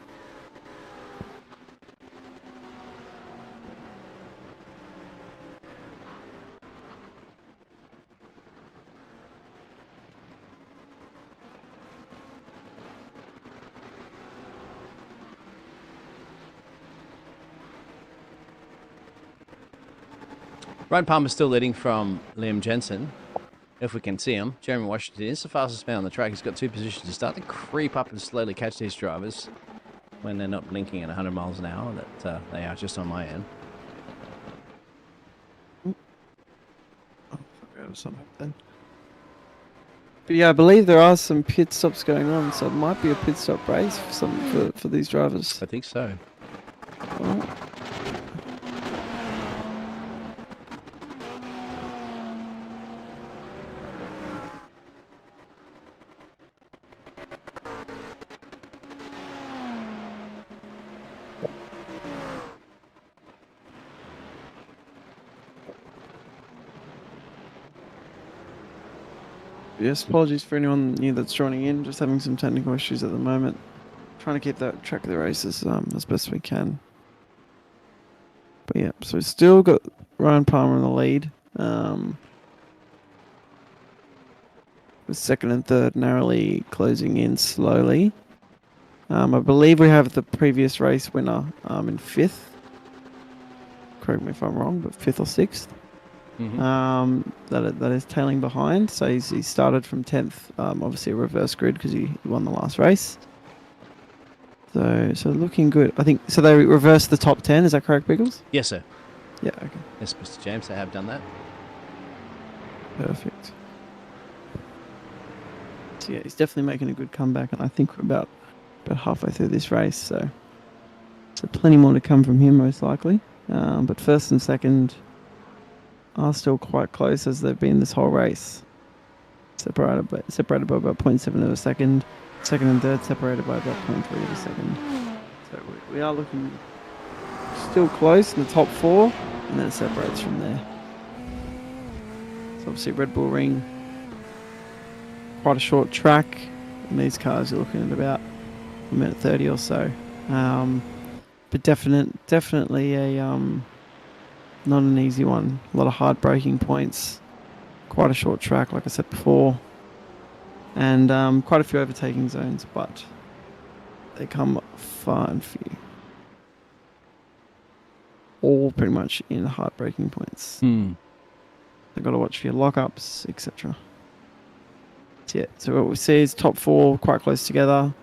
Ryan Palmer's still leading from Liam Jensen, if we can see him. Jeremy Washington is the fastest man on the track. He's got two positions to start to creep up and slowly catch these drivers when they're not blinking at 100 miles an hour, that they are just on my end. Something. But yeah, I believe there are some pit stops going on, so it might be a pit stop race for these drivers. I think so. Oh. Yes, apologies for anyone new that's joining in. Just having some technical issues at the moment. Trying to keep that track of the races as best we can. But yeah, so still got Ryan Palmer in the lead. With second and third narrowly closing in slowly. I believe we have the previous race winner in fifth. Correct me if I'm wrong, but fifth or sixth. Mm-hmm. That is tailing behind. So he started from 10th. Obviously a reverse grid because he won the last race. So looking good. I think so. They reversed the top 10. Is that correct, Biggles? Yes, sir. Yeah. Okay. Yes, Mr. James, they have done that. Perfect. So yeah, he's definitely making a good comeback, and I think we're about halfway through this race. So plenty more to come from him, most likely. But first and second are still quite close as they've been this whole race. Separated by about 0.7 of a second. Second and third separated by about 0.3 of a second. So we are looking still close in the top four, and then it separates from there. So obviously Red Bull Ring, quite a short track, and these cars you're looking at about a minute 30 or so. But definitely a not an easy one. A lot of hard braking points. Quite a short track, like I said before. And quite a few overtaking zones, but they come far and few. All pretty much in hard braking points. They've got to watch for your lockups, etc. So yeah, so what we see is top four quite close together.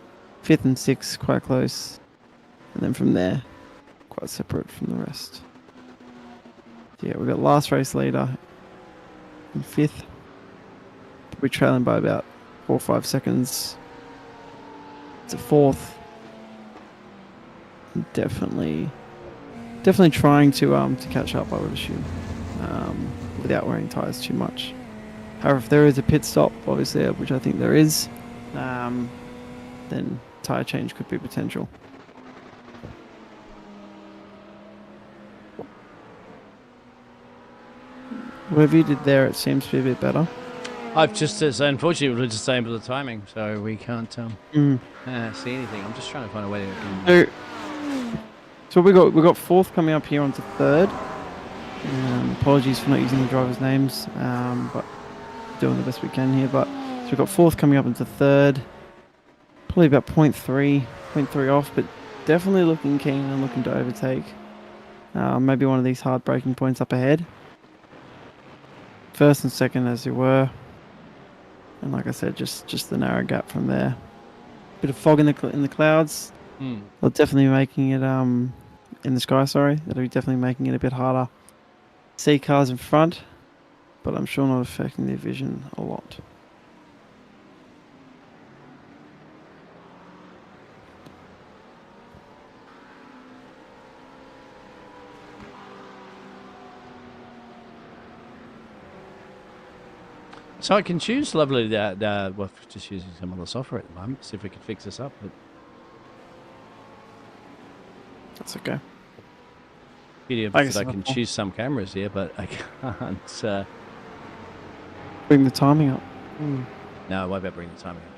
Fifth and sixth quite close. And then from there, quite separate from the rest. So yeah, we've got last race leader in fifth. We're trailing by about 4 or 5 seconds to fourth. Definitely trying to catch up, I would assume, without wearing tyres too much. However, if there is a pit stop, obviously, which I think there is, then tyre change could be potential. Whatever you did there, it seems to be a bit better. I've just, unfortunately, we're just saying about the timing, so we can't see anything. I'm just trying to find a way to. So we got fourth coming up here onto third. Apologies for not using the drivers' names, but doing the best we can here. But so we've got fourth coming up into third. Probably about 0.3 off, but definitely looking keen and looking to overtake. Maybe one of these hard braking points up ahead. First and second as you were. And like I said, just the narrow gap from there. Bit of fog in the clouds. They're definitely making it in the sky. Sorry, that'll be definitely making it a bit harder. See cars in front, but I'm sure not affecting their vision a lot. So I can choose lovely well, just using some other software at the moment, see if we can fix this up. But that's okay. Video that I can choose some cameras here, but I can't bring the timing up. No, why about bring the timing up?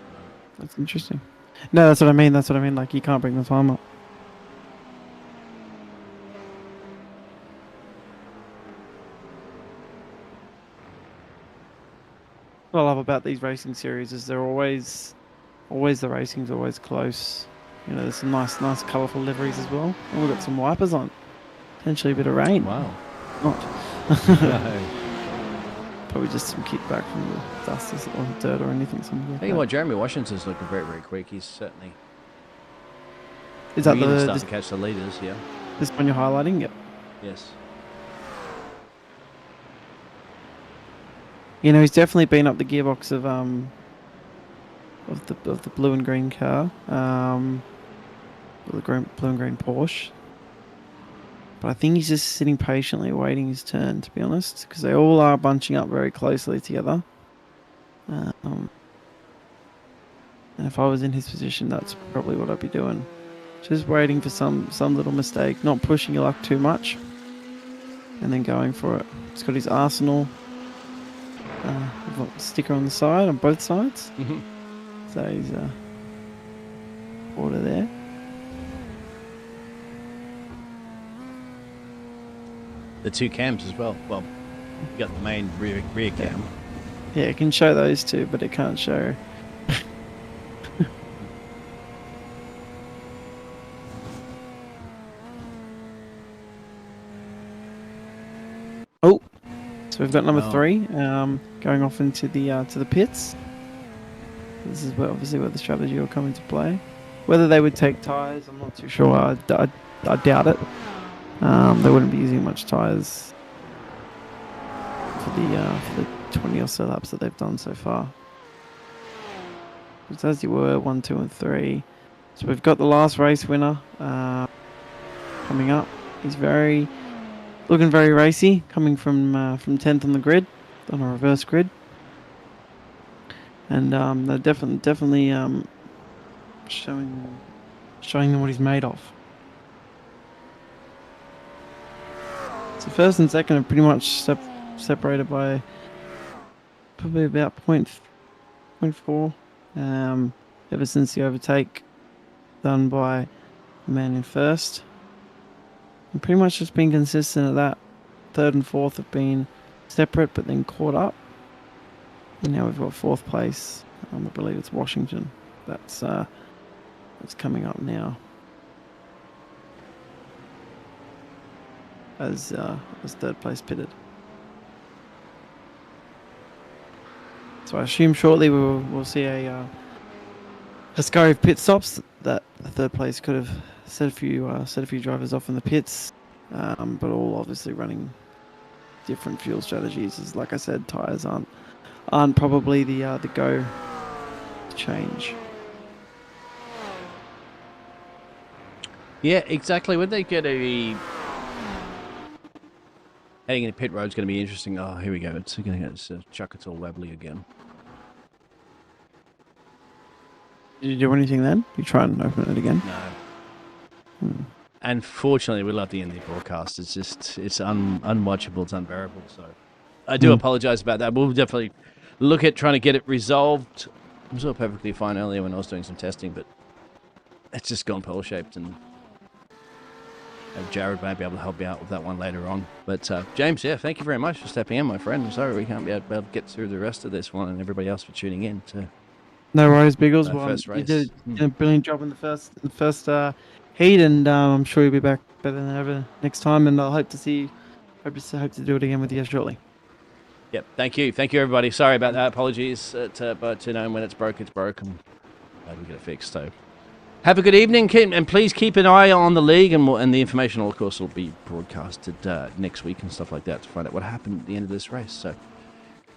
That's interesting. No, that's what I mean. Like you can't bring the time up. What I love about these racing series is they're always the racing's always close. You know, there's some nice colourful liveries as well. And we've got some wipers on. Potentially a bit of rain. Wow. Not. No. Probably just some kickback from the dust or dirt or anything. I think what Jeremy Washington's looking very, very quick. He's certainly. Is that really starting to catch the leaders? Yeah. This one you're highlighting? Yep. Yes. You know, he's definitely been up the gearbox of the blue and green car, the blue and green Porsche. But I think he's just sitting patiently waiting his turn, to be honest, because they all are bunching up very closely together. And if I was in his position, that's probably what I'd be doing. Just waiting for some little mistake, not pushing your luck too much, and then going for it. He's got his arsenal of a sticker on the side, on both sides. Mhm. So he's order there. The 2 cams as well. Well, you got the main rear cam. Yeah, it can show those two, but it can't show. Oh, so we've got number 3 going off into the to the pits. This is obviously where the strategy will come into play. Whether they would take tyres, I'm not too sure. I doubt it. They wouldn't be using much tyres for the 20 or so laps that they've done so far. Just as you were, 1, 2, and 3. So we've got the last race winner coming up. He's looking very racy, coming from 10th on the grid, on a reverse grid. And they're definitely showing them what he's made of. So first and second are pretty much separated by probably about 0.4. Ever since the overtake done by the man in first. And pretty much just been consistent at that. Third and fourth have been separate but then caught up. And now we've got 4th place. I believe it's Washington. That's coming up now. As 3rd place pitted. So I assume shortly we'll see a scurry of pit stops. That 3rd place could have set a few drivers off in the pits, but all obviously running different fuel strategies. As like I said, tyres aren't probably the go change. Yeah, exactly. When they get heading into pit road's going to be interesting. Oh, here we go. It's going to chuck it all wobbly again. Did you do anything then? You try and open it again? No. Unfortunately, we love the end of the broadcast. It's just, it's unwatchable. It's unbearable. So I do apologize about that. We'll definitely look at trying to get it resolved. It was all perfectly fine earlier when I was doing some testing, but it's just gone pearl-shaped, and Jared may be able to help you out with that one later on. But James, yeah, thank you very much for stepping in, my friend. I'm sorry we can't be able to get through the rest of this one, and everybody else for tuning in to no worries, Biggles. first race. You did a brilliant job in the first heat, and I'm sure you'll be back better than ever next time. And I'll hope to do it again with you shortly. Yep, thank you, everybody. Sorry about that. Apologies, but you know, when it's broke, it's broken. Glad we get it fixed. So, have a good evening, and please keep an eye on the league, and the information, of course, will be broadcasted next week and stuff like that to find out what happened at the end of this race. So,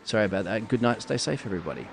sorry about that. Good night. Stay safe, everybody.